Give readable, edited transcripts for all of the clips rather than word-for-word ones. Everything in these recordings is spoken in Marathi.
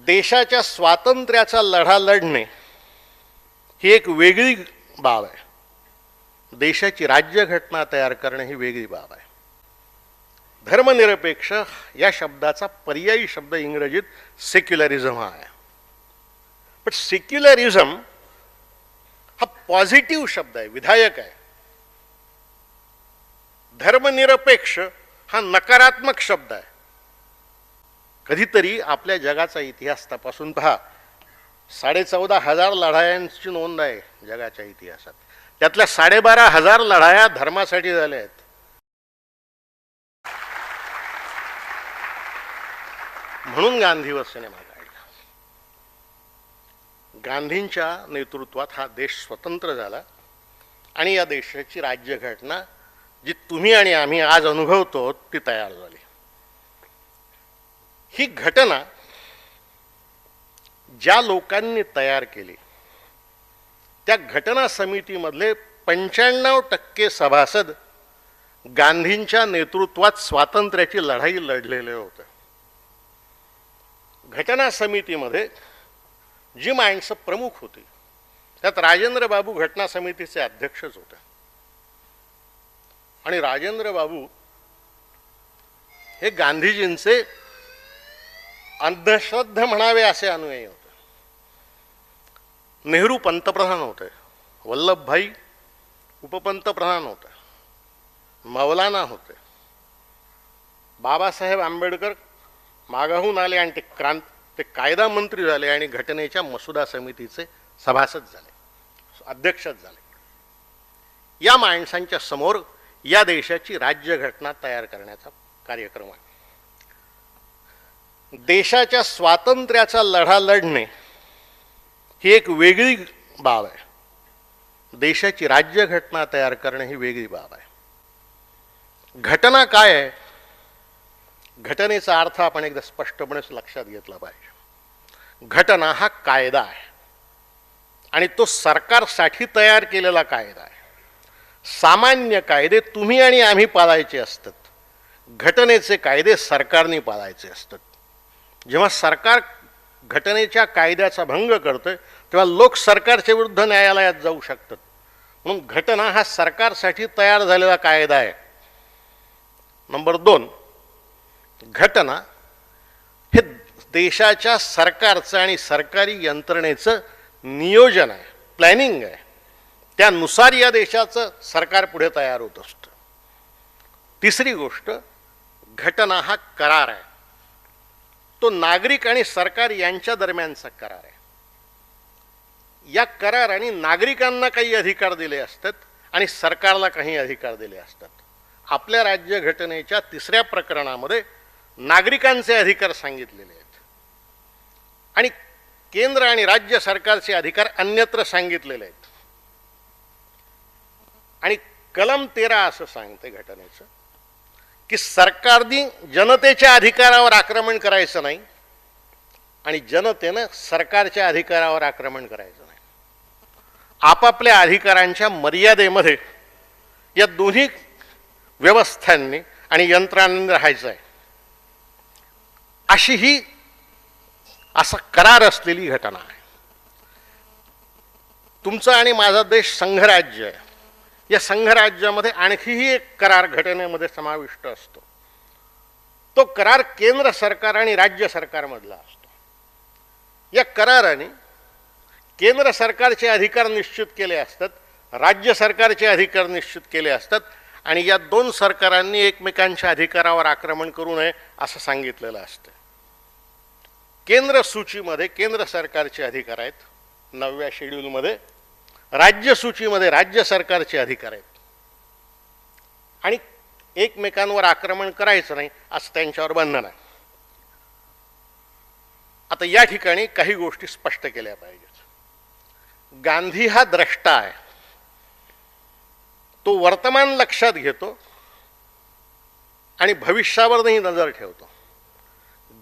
देशाच्या स्वातंत्र्याचा लढा लढणे ही एक वेगळी बाब आहे. देशाची राज्यघटना तयार करणे ही वेगळी बाब आहे. धर्मनिरपेक्ष या शब्दाचा पर्यायी शब्द इंग्रजीत सेक्युलरिझम हा आहे. पण सेक्युलरिझम हा पॉझिटिव्ह शब्द आहे, विधायक आहे. धर्मनिरपेक्ष हा नकारात्मक शब्द आहे. कधीतरी आपल्या जगाचा इतिहास तपासून पहा. 14,500 लढायांची नोंद आहे जगाच्या इतिहासात. त्यातल्या 12,500 लढाया धर्मासाठी झाल्या आहेत. म्हणून गांधीवर सिनेमा काढला. गांधींच्या नेतृत्वात हा देश स्वतंत्र झाला आणि या देशाची राज्यघटना जी तुम्ही आणि आम्ही आज अनुभवतो ती तयार झाली. ही घटना ज्या लोकांनी तयार केली त्या घटना समितीमधले 95% सभासद गांधींच्या नेतृत्वात स्वातंत्र्याची लढाई लढलेले होते. घटना समितीमध्ये जी माणसं प्रमुख होती त्यात राजेंद्र बाबू घटना समितीचे अध्यक्षच होते. आणि राजेंद्र बाबू हे गांधीजींचे अंधश्रद्ध म्हणावे असे अनुयायी होते. नेहरू पंतप्रधान होते, वल्लभभाई उपपंतप्रधान होते, मौलाना होते, बाबासाहेब आंबेडकर मागाहून आले आणि ते कायदा मंत्री झाले आणि घटनेच्या मसुदा समितीचे सभासद झाले, अध्यक्षच झाले. या माणसांच्या समोर या देशाची राज्यघटना तयार करण्याचा कार्यक्रम आहे. देशाच्या स्वातंत्र्याचा लढा लढणे ही एक वेगळी बाब आहे. देशाची राज्यघटना तयार करणे ही वेगळी बाब आहे. घटना काय आहे? घटनेचा अर्थ आपण एकदा स्पष्टपणे लक्षात घेतला पाहिजे. घटना हा कायदा आहे आणि तो सरकारसाठी तयार केलेला कायदा आहे. सामान्य कायदे तुम्ही आणि आम्ही पाळायचे असतात. घटनेचे कायदे सरकारने पाळायचे असतात. जेव्हा सरकार घटनेच्या कायद्याचा भंग करतोय तेव्हा लोक सरकारच्या विरुद्ध न्यायालयात जाऊ शकतात. म्हणून घटना हा सरकारसाठी तयार झालेला कायदा आहे. नंबर 2, घटना हे देशाच्या सरकारचं आणि सरकारी यंत्रणेचं नियोजन आहे, प्लॅनिंग आहे. त्यानुसार या देशाचं सरकार पुढे तयार होत असतं. तिसरी गोष्ट, घटना हा करार आहे. तो नागरिक आणि सरकार यांच्या दरम्यानचा करार आहे. या कराराने नागरिकांना काही अधिकार दिले असतात आणि सरकारला काही अधिकार दिले असतात. आपल्या राज्यघटनेच्या 3ऱ्या प्रकरणामध्ये नागरिकांचे अधिकार सांगितलेले आहेत आणि केंद्र आणि राज्य सरकारचे अधिकार अन्यत्र सांगितलेले आहेत. आणि कलम 13 असं सांगते घटनेचं की सरकारने जनतेच्या अधिकारावर आक्रमण करायचं नाही आणि जनतेनं सरकारच्या अधिकारावर आक्रमण करायचं नाही. आपापल्या अधिकारांच्या मर्यादेमध्ये या दोन्ही व्यवस्थांनी आणि यंत्रणांनी राहायचं आहे. अशी ही असा करार असलेली घटना आहे. तुमचा आणि माझा देश संघराज्य आहे. या संघराज्यामध्ये आणखीही एक करार घटनेमध्ये समाविष्ट असतो. तो करार केंद्र सरकार आणि राज्य सरकारमधला असतो. या कराराने केंद्र सरकारचे अधिकार निश्चित केले असतात, राज्य सरकारचे अधिकार निश्चित केले असतात आणि या 2 सरकारांनी एकमेकांच्या अधिकारावर आक्रमण करू नये असं सांगितलेलं असतं. केंद्र सूचीमध्ये केंद्र सरकारचे अधिकार आहेत 9व्या शेड्यूलमध्ये. राज्य सूचीमध्ये राज्य सरकारचे अधिकार आहेत आणि एकमेकांवर आक्रमण करायचं नाही असं त्यांच्यावर बंधन आहे. आता या ठिकाणी काही गोष्टी स्पष्ट केल्या पाहिजेत. गांधी हा द्रष्टा आहे. तो वर्तमान लक्षात घेतो आणि भविष्यावरही नजर ठेवतो.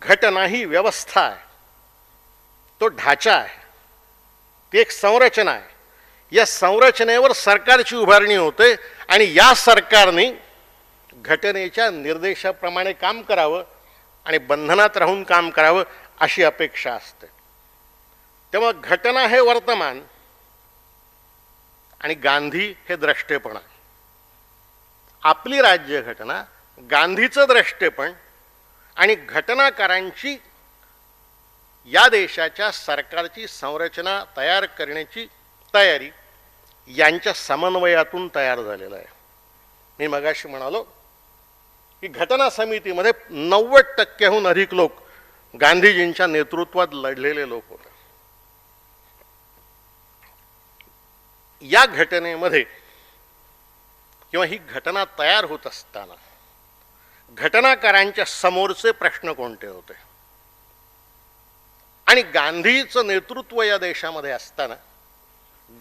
घटना ही व्यवस्था आहे, तो ढाचा आहे, ती एक संरचना आहे. या संरचनेवर सरकारची उभारणी होते आणि या सरकारने घटनेच्या निर्देशाप्रमाणे काम करावं आणि बंधनात राहून काम करावं अशी अपेक्षा असते. तेव्हा घटना हे वर्तमान आणि गांधी हे द्रष्टेपण आहे. आपली राज्यघटना गांधीचं द्रष्टेपण आणि घटनाकारांची या देशाच्या सरकारची संरचना तयार करण्याची तयारी यांच्या समन्वयातून तयार झालेलं आहे. मी मगाशी म्हणालो की घटना समितीमध्ये 90% अधिक लोक गांधीजींच्या नेतृत्वात लढलेले लोक होते. या घटनेमध्ये किंवा ही घटना तयार होत असताना घटनाकारांच्या समोरचे प्रश्न कोणते होते आणि गांधीचं नेतृत्व या देशामध्ये असताना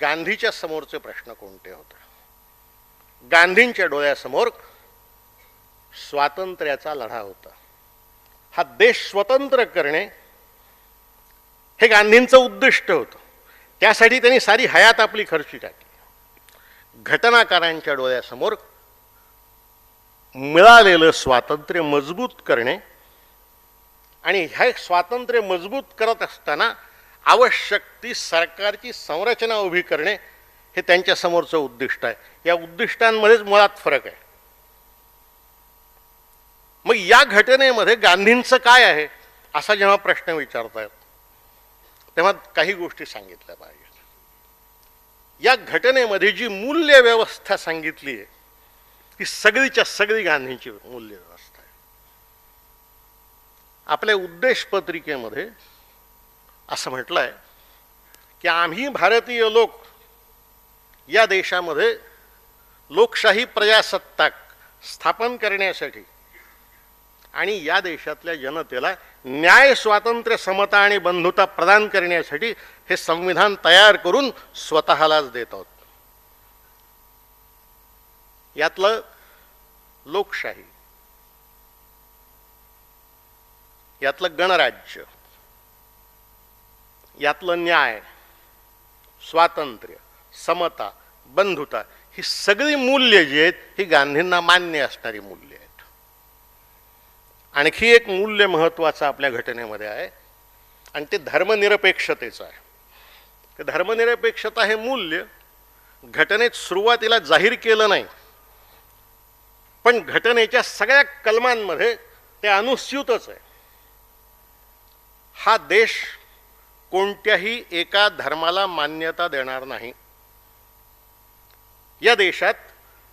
गांधीच्या समोरचे प्रश्न कोणते होते. गांधींच्या डोळ्यासमोर स्वातंत्र्याचा लढा होता. हा देश स्वतंत्र करणे हे गांधींचं उद्दिष्ट होतं. त्यासाठी त्यांनी सारी हयात आपली खर्ची टाकली. घटनाकारांच्या डोळ्यासमोर मिळालेलं स्वातंत्र्य मजबूत करणे आणि हे स्वातंत्र्य मजबूत करत असताना आवश्यक ती सरकारची संरचना उभी करणे हे त्यांच्या समोरचं उद्दिष्ट आहे. या उद्दिष्टांमध्येच मुळात फरक आहे. मग या घटनेमध्ये गांधींचं काय आहे असा जेव्हा प्रश्न विचारतायत तेव्हा काही गोष्टी सांगितल्या पाहिजेत. या घटनेमध्ये जी मूल्य व्यवस्था सांगितली आहे ती सगळीच्या सगळी गांधींची मूल्य व्यवस्था आहे. आपल्या उद्देश पत्रिकेमध्ये असं म्हटलं आहे की आम्ही भारतीय लोक या देशामध्ये लोकशाही प्रजासत्ताक स्थापन करण्यासाठी आणि या देशातल्या जनतेला न्याय, स्वातंत्र्य, समता आणि बंधुता प्रदान करण्यासाठी हे संविधान तयार करून स्वतःलाच देत आहोत. यातलं लोकशाही, यातलं गणराज्य, यातलं न्याय, स्वातंत्र्य, समता, बंधुता ही सगळी मूल्य जी आहेत ही गांधींना मान्य असणारी मूल्य आहेत. आणखी एक मूल्य महत्त्वाचं आपल्या घटनेमध्ये आहे आणि ते धर्मनिरपेक्षतेचं आहे. ते धर्मनिरपेक्षता हे मूल्य घटनेत सुरुवातीला जाहीर केलं नाही, पण घटनेच्या सगळ्या कलमांमध्ये ते अनुस्यूतच आहे. हा देश कोणत्याही एका धर्माला मान्यता देणार नाही. या देशात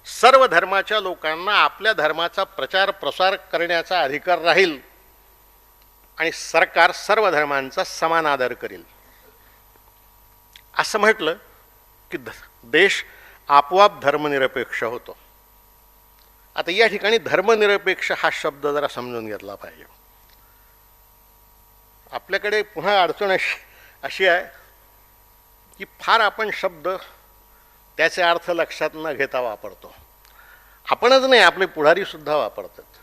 सर्व धर्माच्या लोकांना आपल्या धर्माचा प्रचार प्रसार करण्याचा अधिकार राहील आणि सरकार सर्व धर्मांचा समान आदर करेल. असं म्हटलं की देश आपोआप धर्मनिरपेक्ष होतो. आता या ठिकाणी धर्मनिरपेक्ष हा शब्द जरा समजून घेतला पाहिजे. आपल्याकडे पुन्हा अडचण अशी आहे की फार आपण शब्द त्याचे अर्थ लक्षात न घेता वापरतो. आपणच नाही, आपले पुढारी सुद्धा वापरतात.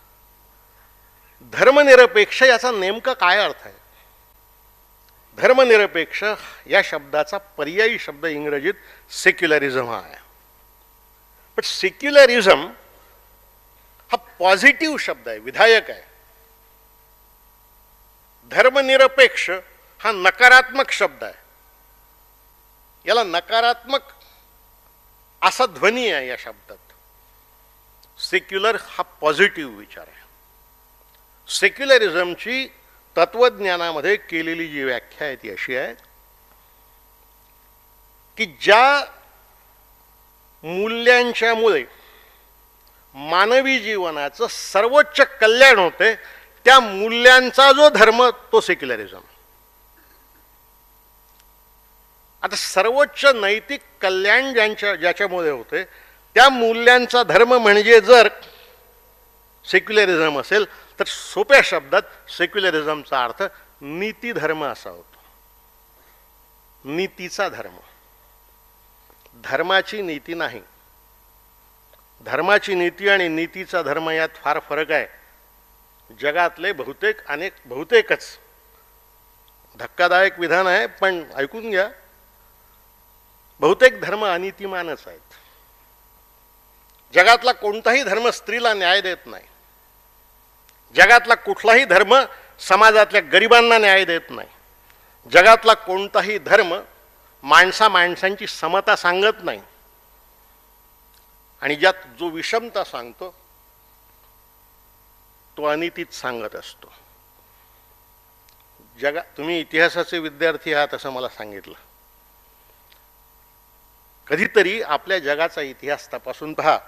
धर्मनिरपेक्ष याचा नेमका काय अर्थ आहे? धर्मनिरपेक्ष या शब्दाचा पर्यायी शब्द इंग्रजीत सेक्युलरिझम हा आहे. पण सेक्युलरिझम हा पॉझिटिव्ह शब्द आहे, विधायक आहे. धर्मनिरपेक्ष हा नकारात्मक शब्द आहे. याला नकारात्मक असा ध्वनी आहे या शब्दात. सेक्युलर हा पॉझिटिव्ह विचार आहे. सेक्युलरिझमची तत्वज्ञानामध्ये केलेली जी व्याख्या आहे ती अशी आहे की ज्या मूल्यांच्यामुळे मानवी जीवनाचं सर्वोच्च कल्याण होते त्या मूल्यांचा जो धर्म तो सेक्युलरिझम. आता सर्वोच्च नैतिक कल्याण ज्याच्यामुळे होते त्या मूल्यांचा धर्म म्हणजे जर सेक्युलरिझम असेल तर सोप्या शब्दात सेक्युलरिझमचा अर्थ नीती धर्म असा होतो. नीतीचा धर्म. धर्माची नीती नाही. धर्माची नीती आणि नीतीचा धर्म यात फार फरक आहे. जगातले बहुतेकच धक्कादायक विधान आहे पण ऐकून घ्या, बहुतेक धर्म अनितिमानच आहेत. जगातला कोणताही धर्म स्त्रीला न्याय देत नाही. जगातला कुठलाही धर्म समाजातल्या गरिबांना न्याय देत नाही. जगातला कोणताही धर्म माणसांची समता सांगत नाही. आणि ज्यात जो विषमता सांगतो तो अनितीच सांगत असतो. तुम्ही इतिहासाचे विद्यार्थी आहात असं मला सांगितलं. कधीतरी आपल्या जगाचा इतिहास तपासून पहा.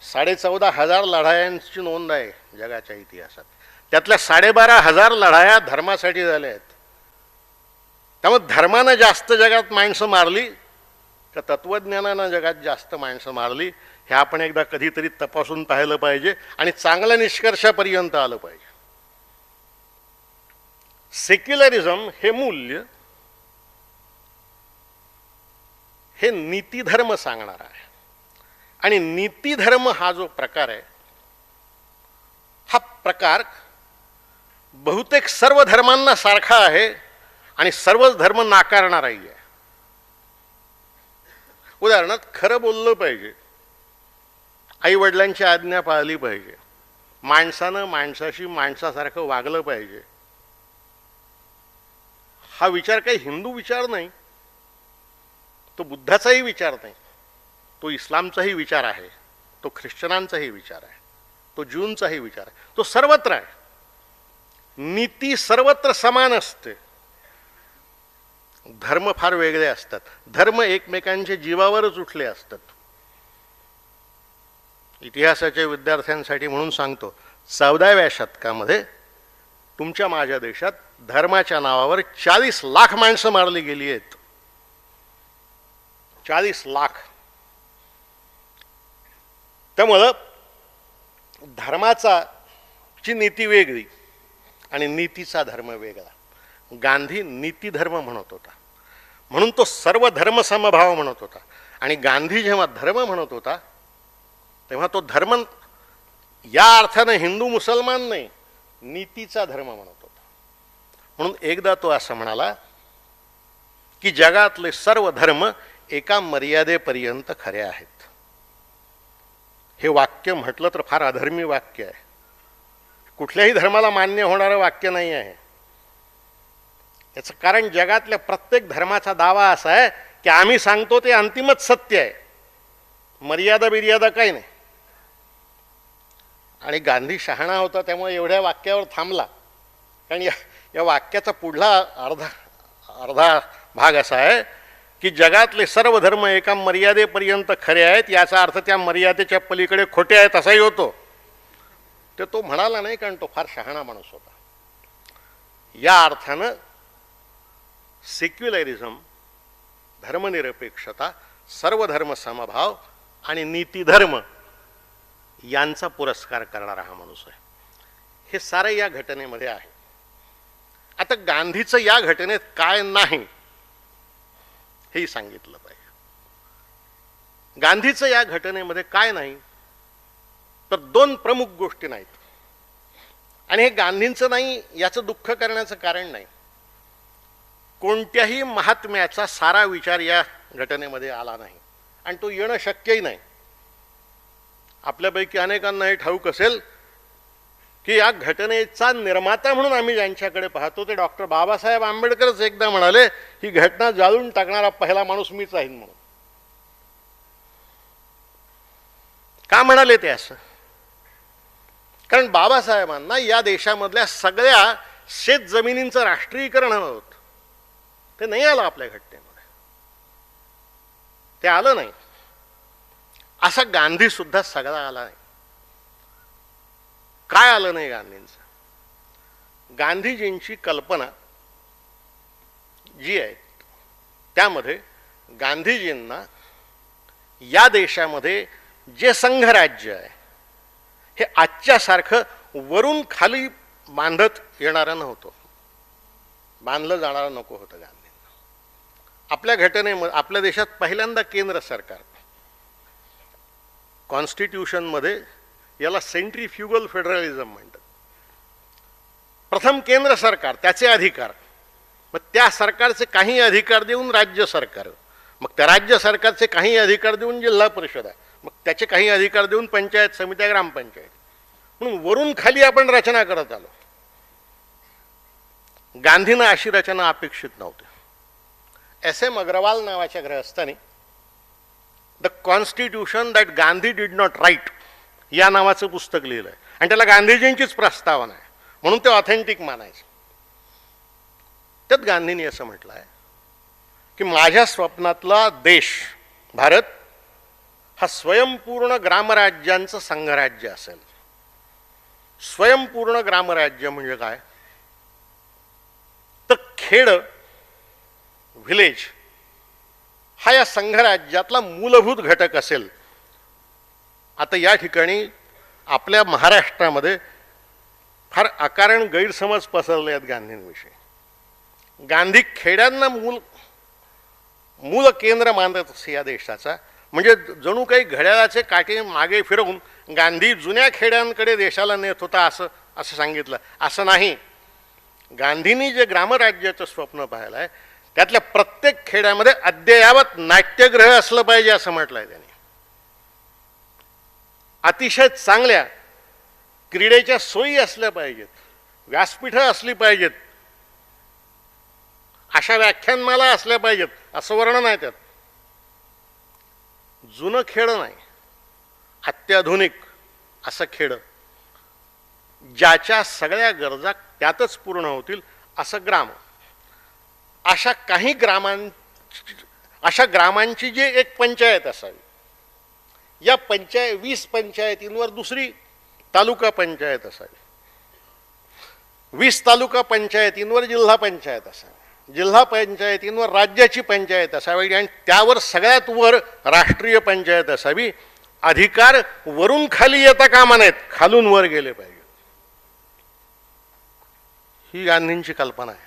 14,500 लढायांची नोंद आहे जगाच्या इतिहासात. त्यातल्या 12,500 लढाया धर्मासाठी झाल्या आहेत. त्यामुळे धर्मानं जास्त जगात माणसं मारली का तत्वज्ञानानं जगात जास्त माणसं मारली हे आपण एकदा कधीतरी तपासून पाहिलं पाहिजे आणि चांगल्या निष्कर्षापर्यंत आलं पाहिजे. सेक्युलरिझम हे मूल्य हे नीतिधर्म सांगणार आहे. आणि नीतिधर्म हा जो प्रकार आहे हा प्रकार बहुतेक सर्व धर्मांना सारखा आहे आणि सर्वच धर्म नाकारणाराही आहे. उदाहरणार्थ खरं बोललं पाहिजे, आई वडिलांची आज्ञा पाळली पाहिजे, माणसानं माणसाशी माणसासारखं वागलं पाहिजे. हा विचार काही हिंदू विचार नाही, तो बुद्धाचाही विचार नाही, तो इस्लामचाही विचार आहे, तो ख्रिश्चनांचाही विचार आहे, तो ज्यूंचाही विचार आहे, तो सर्वत्र आहे. नीती सर्वत्र समान असते. धर्म फार वेगळे असतात. धर्म एकमेकांच्या जीवावरच उठले असतात. इतिहासाच्या विद्यार्थ्यांसाठी म्हणून सांगतो, 14व्या शतकामध्ये तुमच्या माझ्या देशात धर्माच्या नावावर 40 लाख माणसं मारली गेली आहेत. 40 लाख. त्यामुळं धर्माची नीती वेगळी आणि नीतीचा धर्म वेगळा. गांधी नीती धर्म म्हणत होता म्हणून तो सर्व धर्म समभाव म्हणत होता. आणि गांधी जेव्हा धर्म म्हणत होता तेव्हा तो धर्म या अर्थानं हिंदू मुसलमान नाही, नीतीचा धर्म म्हणत होता. म्हणून एकदा तो असं म्हणाला की जगातले सर्व धर्म एका मर्यादेपर्यंत खरे आहेत. हे वाक्य म्हटलं तर फार अधर्मी वाक्य आहे. कुठल्याही धर्माला मान्य होणारं वाक्य नाही आहे. याचं कारण जगातल्या प्रत्येक धर्माचा दावा असा आहे की आम्ही सांगतो ते अंतिमच सत्य आहे, मर्यादा बिर्यादा काही नाही. आणि गांधी शहाणा होता त्यामुळे एवढ्या वाक्यावर थांबला. कारण या वाक्याचा पुढला अर्धा भाग असा आहे की जगातले सर्व धर्म एका मर्यादेपर्यंत खरे आहेत, याचा अर्थ त्या मर्यादेच्या पलीकडे खोटे आहेत असाही होतो. ते तो म्हणाला नाही कारण तो फार शहाणा माणूस होता. या अर्थानं सेक्युलरिझम, धर्मनिरपेक्षता, सर्व धर्म समभाव आणि नीतिधर्म यांचा पुरस्कार करणारा हा माणूस आहे. हे सारे या घटनेमध्ये आहे. आता गांधीचं या घटनेत काय नाही हेही सांगितलं पाहिजे. गांधीचं या घटनेमध्ये काय नाही तर 2 प्रमुख गोष्टी नाहीत. आणि हे गांधींचं नाही याचं दुःख करण्याचं कारण नाही. कोणत्याही महात्म्याचा सारा विचार या घटनेमध्ये आला नाही आणि तो येणं शक्यही नाही. आपल्यापैकी अनेकांना हे ठाऊक असेल की या घटनेचा निर्माता म्हणून आम्ही ज्यांच्याकडे पाहतो ते डॉक्टर बाबासाहेब आंबेडकरच एकदा म्हणाले ही घटना जाळून टाकणारा पहिला माणूस मीच आहे म्हणून. का म्हणाले ते असं? कारण बाबासाहेबांना या देशामधल्या सगळ्या शेत जमिनींचं राष्ट्रीयकरण हवं होतं. ते नाही आलं आपल्या घटनेमध्ये, ते आलं नाही. असा गांधी सुद्धा सगळा आला नाही. काय आलं नाही गांधींचं? गांधीजींची कल्पना जी आहे त्यामध्ये गांधीजींना या देशामध्ये जे संघराज्य आहे हे आजच्यासारखं वरून खाली बांधत येणारं नव्हतं, बांधलं जाणारं नको होतं. गांधींना आपल्या घटनेमध्ये आपल्या देशात पहिल्यांदा केंद्र सरकार, कॉन्स्टिट्यूशनमध्ये याला सेंट्रीफ्युगल फेडरलिझम म्हणतात. प्रथम केंद्र सरकार, त्याचे अधिकार, मग त्या सरकारचे काही अधिकार देऊन राज्य सरकार, मग त्या राज्य सरकारचे काही अधिकार देऊन जिल्हा परिषद आहे, मग त्याचे काही अधिकार देऊन पंचायत समित्या, ग्रामपंचायत, म्हणून वरून खाली आपण रचना करत आलो. गांधींना अशी रचना अपेक्षित नव्हती. S.M. अग्रवाल नावाच्या ग्रहस्थाने the constitution that Gandhi did not write या नावाचं पुस्तक लिहिलं आहे आणि त्याला गांधीजींचीच प्रस्तावना आहे म्हणून ते ऑथेंटिक मानायचं. त्यात गांधींनी असं म्हटलं आहे की माझ्या स्वप्नातला देश भारत हा स्वयंपूर्ण ग्रामराज्यांचं संघराज्य असेल. स्वयंपूर्ण ग्रामराज्य म्हणजे काय तर खेड व्हिलेज हा या संघराज्यातला मूलभूत घटक असेल. आता या ठिकाणी आपल्या महाराष्ट्रामध्ये फार अकारण गैरसमज पसरले आहेत गांधींविषयी. गांधी खेड्यांना मूल केंद्र मानत असे या देशाचा, म्हणजे जणू काही घड्याळाचे काटे मागे फिरवून गांधी जुन्या खेड्यांकडे देशाला नेत होता असं सांगितलं. असं नाही. गांधींनी जे ग्रामराज्याचं स्वप्न पाहिलं आहे त्यातल्या प्रत्येक खेड्यामध्ये अद्ययावत नाट्यगृह असलं पाहिजे असं म्हटलंय त्यांनी. अतिशय चांगल्या क्रीडेच्या सोयी असल्या पाहिजेत, व्यासपीठं असली पाहिजेत, अशा व्याख्यानमाला असल्या पाहिजेत असं वर्णन आहे त्यात. जुनं खेड नाही, अत्याधुनिक असं खेड ज्याच्या सगळ्या गरजा त्यातच पूर्ण होतील असं ग्राम. अशा ग्रामांची जी एक पंचायत असावी. या 20 पंचायतींवर दुसरी तालुका पंचायत असावी. 20 तालुका पंचायतींवर जिल्हा पंचायत असावी. जिल्हा पंचायतींवर राज्याची पंचायत असावी आणि त्यावर सगळ्यात वर राष्ट्रीय पंचायत असावी. अधिकार वरून खाली येता कामा नयेत, खालून वर गेले पाहिजे. ही गांधींची कल्पना आहे.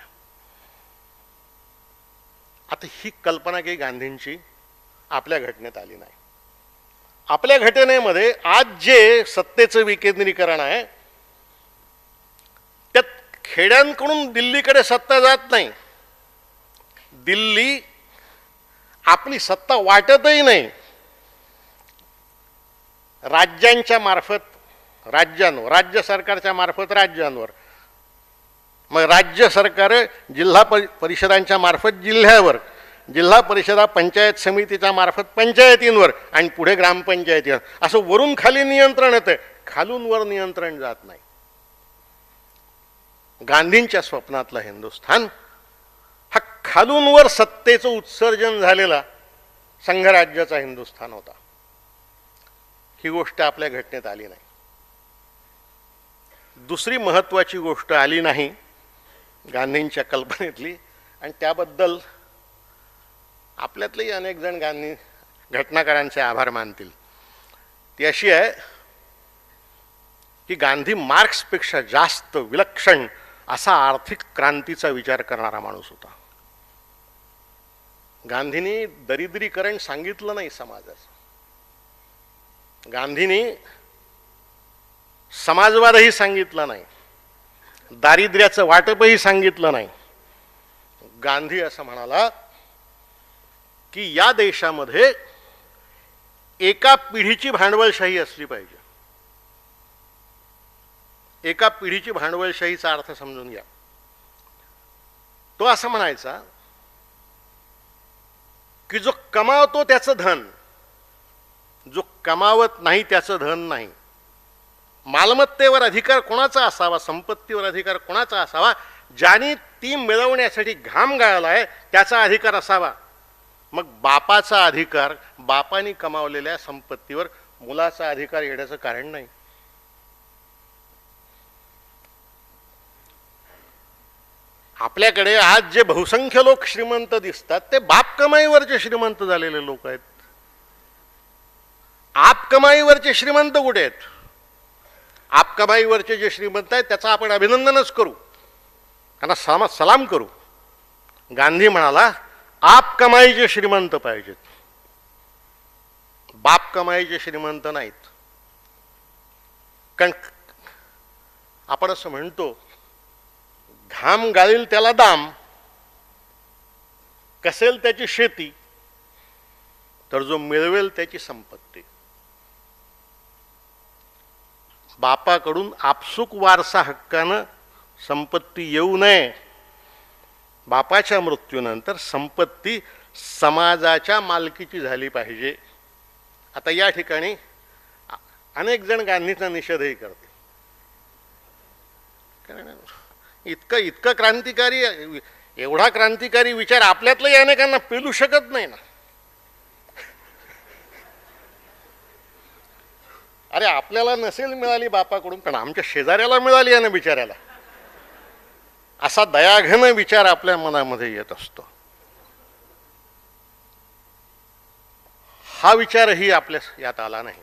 आता ही कल्पना काही गांधींची आपल्या घटनेत आली नाही. आपल्या घटनेमध्ये आज जे सत्तेचं विकेंद्रीकरण आहे त्यात खेड्यांकडून दिल्लीकडे सत्ता जात नाही. दिल्ली आपली सत्ता वाटतही नाही. राज्यांच्या मार्फत राज्यांवर, राज्य सरकारच्या मार्फत राज्यांवर, मग राज्य सरकार जिल्हा परिषदांच्या मार्फत जिल्ह्यावर, जिल्हा परिषदा पंचायत समितीच्या मार्फत पंचायतींवर आणि पुढे ग्रामपंचायतीवर असं वरून खाली नियंत्रण येतं, खालून वर नियंत्रण जात नाही. गांधींच्या स्वप्नातला हिंदुस्थान हा खालून वर सत्तेचं उत्सर्जन झालेला संघराज्याचा हिंदुस्थान होता. ही गोष्ट आपल्या घटनेत आली नाही. दुसरी महत्वाची गोष्ट आली नाही गांधींच्या कल्पनेतली, आणि त्याबद्दल आपल्यातलेही अनेक जण गांधी घटनाकारांचे आभार मानतील. ती अशी आहे की गांधी मार्क्सपेक्षा जास्त विलक्षण असा आर्थिक क्रांतीचा विचार करणारा माणूस होता. गांधींनी दरिद्रीकरण सांगितलं नाही समाजाचं. गांधींनी समाजवादही सांगितला नाही, दारिद्र्याचं वाटपही सांगितलं नाही. गांधी असं म्हणाला की या देशामध्ये एका पिढीची भांडवलशाही असली पाहिजे. एका पिढीची भांडवलशाहीचा अर्थ समजून घ्या. तो असं म्हणायचा की जो कमावतो त्याचं धन, जो कमावत नाही त्याचं धन नाही. मालमत्तेवर अधिकार कोणाचा असावा, संपत्तीवर अधिकार कोणाचा असावा, ज्याने ती मिळवण्यासाठी घाम गाळलाय त्याचा अधिकार असावा. मग बापाचा अधिकार, बापाने कमावलेल्या संपत्तीवर मुलाचा अधिकार येण्याचं कारण नाही. आपल्याकडे आज जे बहुसंख्य लोक श्रीमंत दिसतात ते बाप कमाईवरचे श्रीमंत झालेले लोक आहेत. आप कमाईवरचे श्रीमंत कुठे आहेत? आप कमाईवरचे जे श्रीमंत आहेत त्याचं आपण अभिनंदनच करू, त्यांना सलाम करू. गांधी म्हणाला आप कमाईचे श्रीमंत पाहिजेत, बाप कमाईचे श्रीमंत नाहीत. कारण आपण असं म्हणतो घाम गाळील त्याला दाम, कसेल त्याची शेती, तर जो मिळवेल त्याची संपत्ती. बापाकडून आपसुक वारसा हक्कानं संपत्ती येऊ नये बापाच्या मृत्यूनंतर संपत्ती समाजाच्या मालकीची झाली पाहिजे. आता या ठिकाणी अनेक जण गांधीचा निषेधही करते. कारण इतकं क्रांतिकारी, एवढा क्रांतिकारी विचार आपल्यातलंही अनेकांना पेलू शकत नाही ना. अरे आपल्याला नसेल मिळाली बापाकडून, पण आमच्या शेजाऱ्याला मिळाली आहे ना बिचाऱ्याला, असा दयाघन विचार आपल्या मनामध्ये येत असतो. हा विचारही आपल्या यात आला नाही.